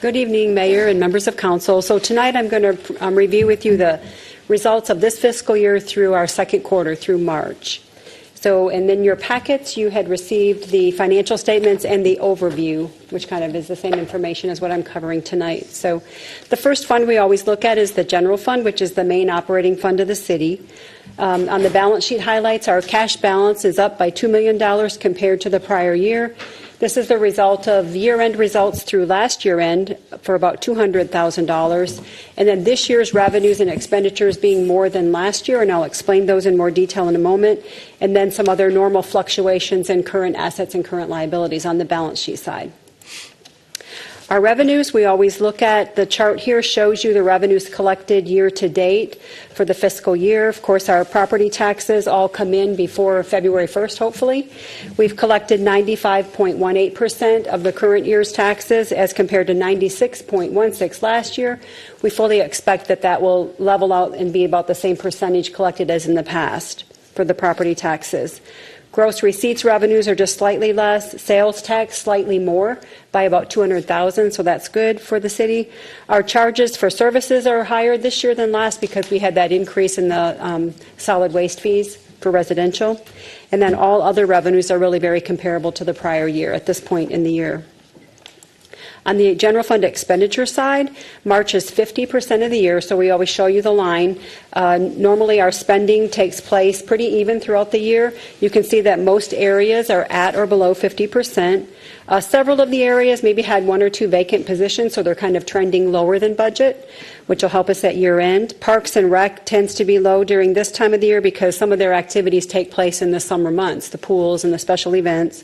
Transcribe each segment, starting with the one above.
Good evening, Mayor and members of Council. So tonight I'm going to review with you the results of this fiscal year through our second quarter, through March. So, and in your packets, you had received the financial statements and the overview, which kind of is the same information as what I'm covering tonight. So the first fund we always look at is the general fund, which is the main operating fund of the city. On the balance sheet highlights, our cash balance is up by $2 million compared to the prior year. This is the result of year-end results through last year-end for about $200,000, and then this year's revenues and expenditures being more than last year, and I'll explain those in more detail in a moment, and then some other normal fluctuations in current assets and current liabilities on the balance sheet side. Our revenues, we always look at, the chart here shows you the revenues collected year to date for the fiscal year. Of course, our property taxes all come in before February 1st, hopefully. We've collected 95.18% of the current year's taxes as compared to 96.16% last year. We fully expect that that will level out and be about the same percentage collected as in the past for the property taxes. Gross receipts revenues are just slightly less. Sales tax slightly more by about $200,000, so that's good for the city. Our charges for services are higher this year than last because we had that increase in the solid waste fees for residential. And then all other revenues are really very comparable to the prior year at this point in the year. On the general fund expenditure side, March is 50% of the year, so we always show you the line. Normally our spending takes place pretty even throughout the year. You can see that most areas are at or below 50%. Several of the areas maybe had one or two vacant positions, so they're kind of trending lower than budget, which will help us at year end. Parks and Rec tends to be low during this time of the year because some of their activities take place in the summer months, the pools and the special events.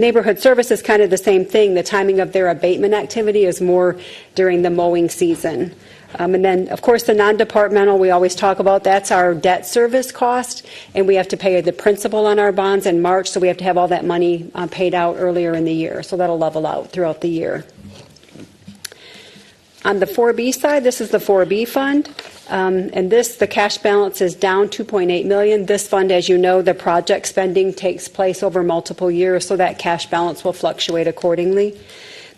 Neighborhood service is kind of the same thing. The timing of their abatement activity is more during the mowing season. And then, of course, the non-departmental, we always talk about, that's our debt service cost, and we have to pay the principal on our bonds in March, so we have to have all that money paid out earlier in the year. So that'll level out throughout the year. On the 4B side, this is the 4B fund. And the cash balance is down $2.8 million. This fund, as you know, the project spending takes place over multiple years, so that cash balance will fluctuate accordingly.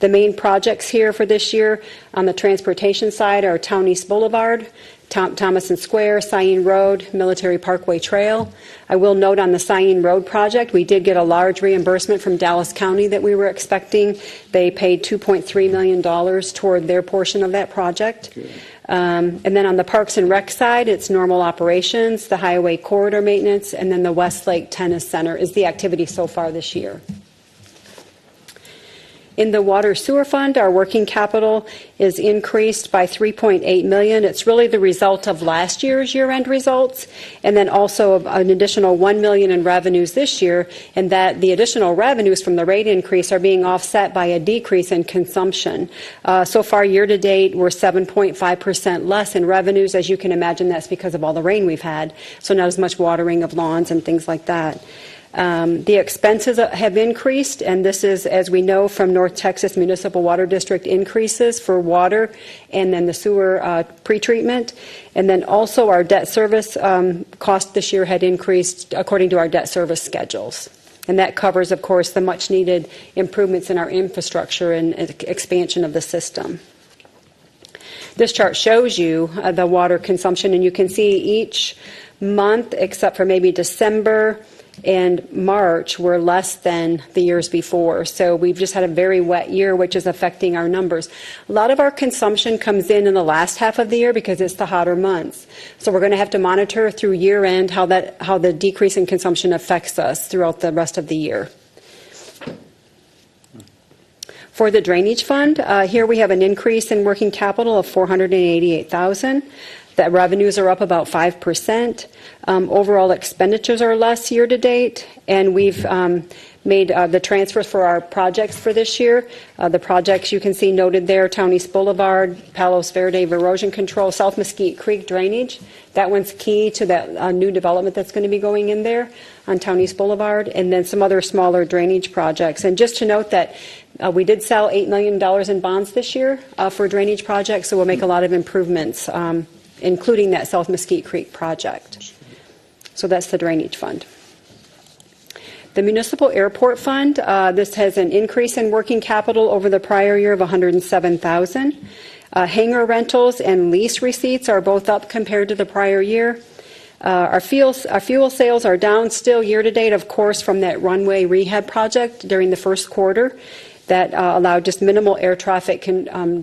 The main projects here for this year on the transportation side are Town East Boulevard, Thomason Square, Cyene Road, Military Parkway Trail. I will note on the Cyene Road project, we did get a large reimbursement from Dallas County that we were expecting. They paid $2.3 million toward their portion of that project. And then on the Parks and Rec side, it's normal operations, the highway corridor maintenance, and then the Westlake Tennis Center is the activity so far this year. In the water sewer fund, our working capital is increased by $3.8 million. It's really the result of last year's year-end results, and then also an additional $1 million in revenues this year, and that the additional revenues from the rate increase are being offset by a decrease in consumption. So far, year-to-date, we're 7.5% less in revenues. As you can imagine, that's because of all the rain we've had, so not as much watering of lawns and things like that. The expenses have increased, and this is, as we know, from North Texas Municipal Water District increases for water and then the sewer pretreatment. And then also our debt service cost this year had increased according to our debt service schedules. And that covers, of course, the much needed improvements in our infrastructure and expansion of the system. This chart shows you the water consumption, and you can see each month, except for maybe December and March, were less than the years before. So we've just had a very wet year, which is affecting our numbers. A lot of our consumption comes in the last half of the year because it's the hotter months. So we're going to have to monitor through year end how the decrease in consumption affects us throughout the rest of the year. For the drainage fund, here we have an increase in working capital of $488,000. That revenues are up about 5%. Overall expenditures are less year to date, and we've made the transfers for our projects for this year. The projects you can see noted there: Town East Boulevard, Palos Verde erosion control, South Mesquite Creek drainage. That one's key to that new development that's going to be going in there on Town East Boulevard, and then some other smaller drainage projects. And just to note that we did sell $8 million in bonds this year for drainage projects, so we'll make a lot of improvements, including that South Mesquite Creek project. So that's the drainage fund. The Municipal Airport Fund, this has an increase in working capital over the prior year of $107,000. Hangar rentals and lease receipts are both up compared to the prior year. Our fuel sales are down still year-to-date, of course, from that runway rehab project during the first quarter that allowed just minimal air traffic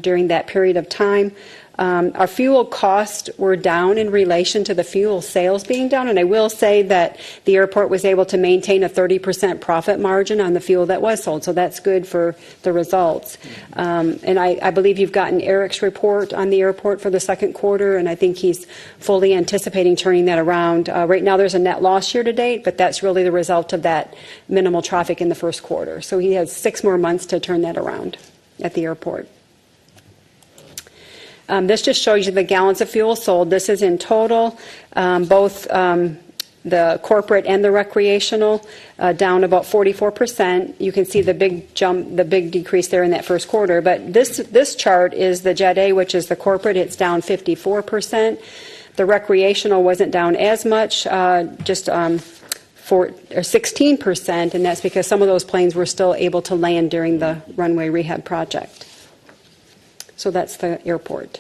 during that period of time. Our fuel costs were down in relation to the fuel sales being down, and I will say that the airport was able to maintain a 30% profit margin on the fuel that was sold, so that's good for the results. And I believe you've gotten Eric's report on the airport for the second quarter, and I think he's fully anticipating turning that around. Right now there's a net loss year to date, but that's really the result of that minimal traffic in the first quarter. So he has 6 more months to turn that around at the airport. This just shows you the gallons of fuel sold. This is in total, both the corporate and the recreational, down about 44%. You can see the big jump, the big decrease there in that first quarter. But this chart is the Jet A, which is the corporate. It's down 54%. The recreational wasn't down as much, just 16%, and that's because some of those planes were still able to land during the runway rehab project. So that's the airport.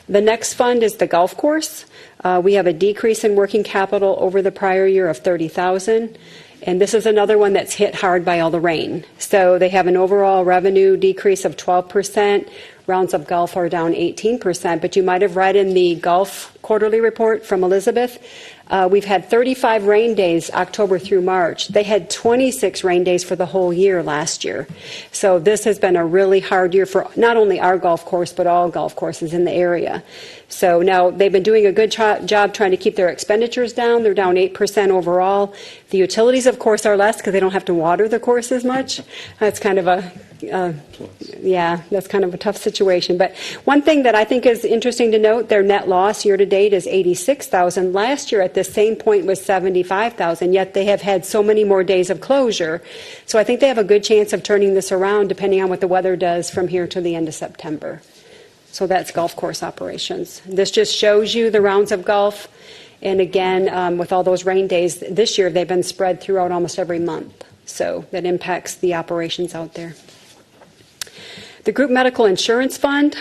The next fund is the golf course. We have a decrease in working capital over the prior year of $30,000. And this is another one that's hit hard by all the rain. So they have an overall revenue decrease of 12%. Rounds of golf are down 18%. But you might have read in the golf quarterly report from Elizabeth, we've had 35 rain days October through March. They had 26 rain days for the whole year last year. So this has been a really hard year for not only our golf course, but all golf courses in the area. So now they've been doing a good job trying to keep their expenditures down. They're down 8% overall. The utilities, of course, are less because they don't have to water the course as much. That's kind of that's kind of a tough situation. But one thing that I think is interesting to note, their net loss year to date is $86,000. Last year at the same point was $75,000, yet they have had so many more days of closure. So I think they have a good chance of turning this around depending on what the weather does from here to the end of September. So that's golf course operations. This just shows you the rounds of golf. And again, with all those rain days this year, they've been spread throughout almost every month. So that impacts the operations out there. The Group Medical Insurance Fund,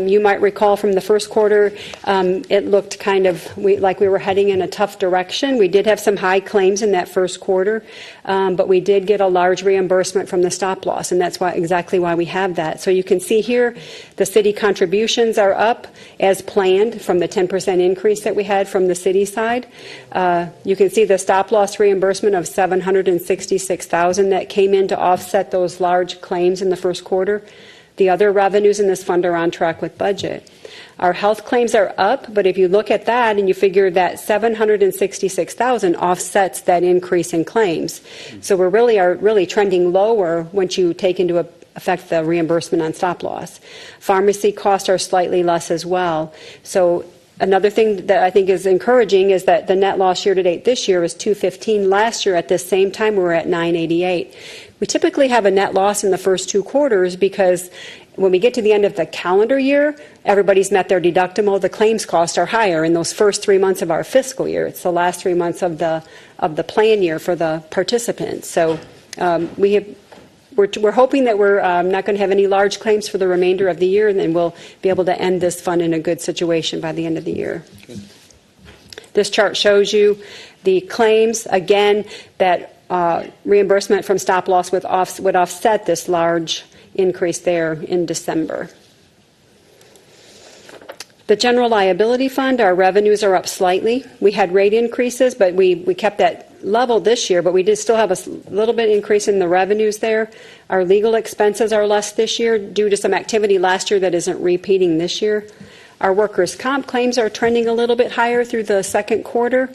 you might recall from the first quarter, it looked kind of like we were heading in a tough direction. We did have some high claims in that first quarter, but we did get a large reimbursement from the stop loss, and that's exactly why we have that. So you can see here the city contributions are up as planned from the 10% increase that we had from the city side. You can see the stop loss reimbursement of $766,000 that came in to offset those large claims in the first quarter. The other revenues in this fund are on track with budget. Our health claims are up, but if you look at that and you figure that $766,000 offsets that increase in claims. So we are really trending lower once you take into effect the reimbursement on stop loss. Pharmacy costs are slightly less as well. So another thing that I think is encouraging is that the net loss year to date this year was $215. Last year at this same time we were at $988. We typically have a net loss in the first 2 quarters because when we get to the end of the calendar year, everybody's met their deductible. The claims costs are higher in those first 3 months of our fiscal year. It's the last 3 months of the plan year for the participants. So we're hoping that we're not going to have any large claims for the remainder of the year, and then we'll be able to end this fund in a good situation by the end of the year. Good. This chart shows you the claims. Again, that reimbursement from stop loss would offset this large increase there in December. The General Liability Fund, our revenues are up slightly. We had rate increases, but we kept that level this year, but we did still have a little bit increase in the revenues there. Our legal expenses are less this year due to some activity last year that isn't repeating this year. Our workers' comp claims are trending a little bit higher through the second quarter,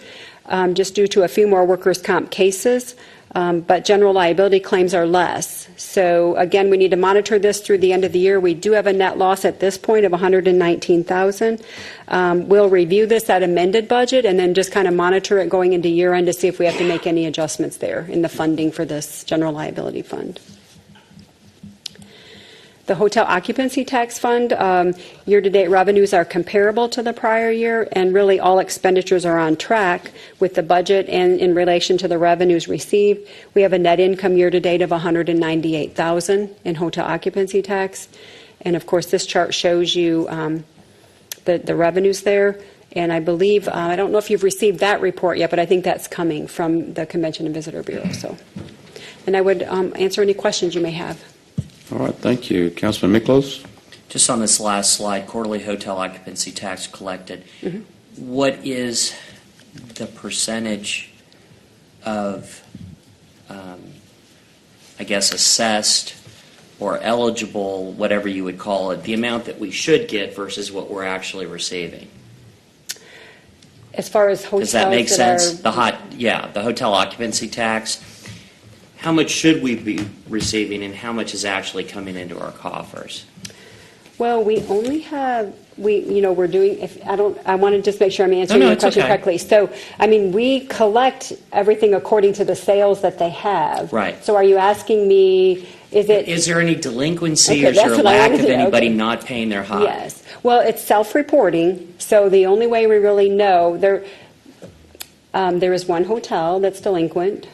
just due to a few more workers' comp cases. But general liability claims are less. So again, we need to monitor this through the end of the year. We do have a net loss at this point of $119,000. We'll review this at amended budget and then just kind of monitor it going into year end to see if we have to make any adjustments there in the funding for this general liability fund. The hotel occupancy tax fund, year-to-date revenues are comparable to the prior year, and really all expenditures are on track with the budget and in relation to the revenues received. We have a net income year-to-date of $198,000 in hotel occupancy tax. And of course, this chart shows you the revenues there. And I believe, I don't know if you've received that report yet, but I think that's coming from the Convention and Visitor Bureau. And I would answer any questions you may have. All right, thank you. Councilman Miklos? Just on this last slide, quarterly hotel occupancy tax collected, what is the percentage of, I guess, assessed or eligible, whatever you would call it, the amount that we should get versus what we're actually receiving? As far as hotels, does that make sense? The hotel occupancy tax. How much should we be receiving, and how much is actually coming into our coffers? Well, we only have we're doing. I want to just make sure I'm answering your question correctly. So, I mean, we collect everything according to the sales that they have. Right. So, are you asking me? Is there any delinquency or is there a lack of anybody not paying their hot? Yes. Well, it's self-reporting. So the only way we really know there is one hotel that's delinquent.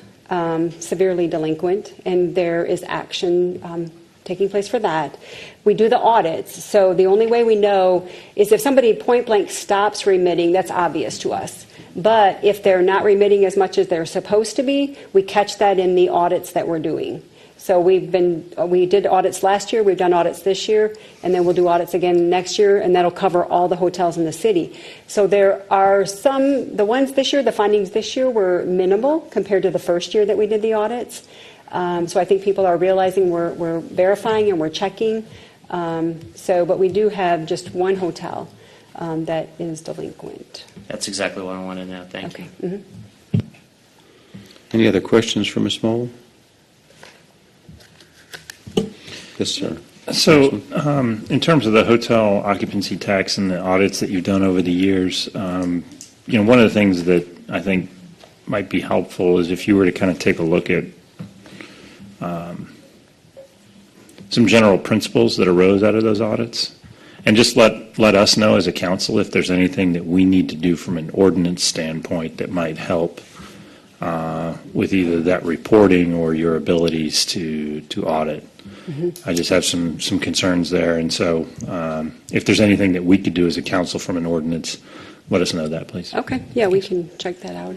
Severely delinquent, and there is action taking place for that. We do the audits, so the only way we know is if somebody point blank stops remitting, that's obvious to us. But if they're not remitting as much as they're supposed to be, we catch that in the audits that we're doing. So we did audits last year, we've done audits this year, and then we'll do audits again next year, and that'll cover all the hotels in the city. So there are the ones this year, the findings this year were minimal compared to the first year that we did the audits. So I think people are realizing we're verifying and we're checking. But we do have just one hotel that is delinquent. That's exactly what I want to know. Thank you. Mm-hmm. Any other questions for Ms. Moll? Yes, sir. So, in terms of the hotel occupancy tax and the audits that you've done over the years, one of the things that I think might be helpful is if you were to kind of take a look at some general principles that arose out of those audits, and just let us know as a council if there's anything that we need to do from an ordinance standpoint that might help with either that reporting or your abilities to audit. Mm-hmm. I just have some concerns there, and so if there's anything that we could do as a council from an ordinance, let us know that, please. Okay, yeah, we can check that out.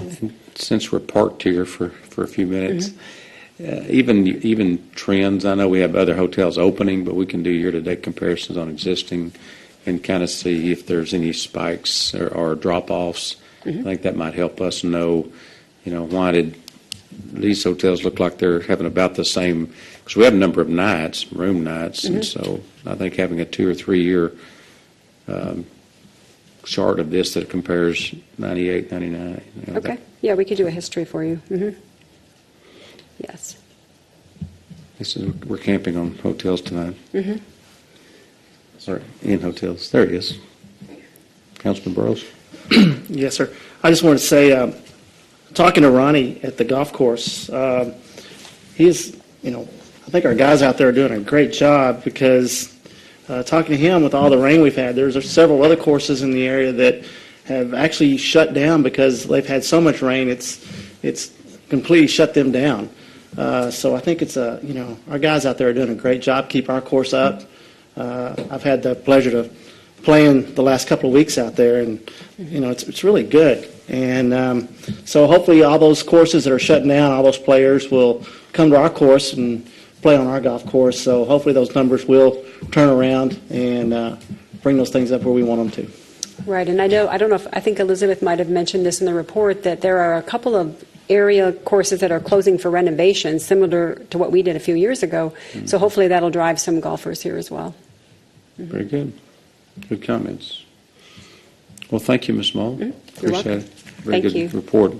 Since we're parked here for a few minutes, even trends, I know we have other hotels opening, but we can do year-to-date comparisons on existing and kind of see if there's any spikes or drop-offs. Mm-hmm. I think that might help us know, why did these hotels look like they're having about the same, because we have a number of nights, room nights, and so I think having a 2 or 3 year chart of this that compares 98, 99. Okay, yeah, we could do a history for you. Mm-hmm. Yes. We're camping on hotels tonight. Mm-hmm. Sorry, in hotels. There he is. Councilman Burrows. Yes, sir. I just wanted to say, talking to Ronnie at the golf course, he's, I think our guys out there are doing a great job because talking to him with all the rain we've had, there's several other courses in the area that have actually shut down because they've had so much rain, it's completely shut them down. So I think it's our guys out there are doing a great job keeping our course up. I've had the pleasure to playing the last couple of weeks out there, and it's really good. And so hopefully all those courses that are shutting down, all those players will come to our course and play on our golf course. So hopefully those numbers will turn around and bring those things up where we want them to. Right, and I think Elizabeth might have mentioned this in the report, that there are a couple of area courses that are closing for renovation, similar to what we did a few years ago. Mm-hmm. So hopefully that'll drive some golfers here as well. Mm-hmm. Very good. Good comments. Well, thank you, Ms. Moll. Mm-hmm. Appreciate it. Very Thank good you. report.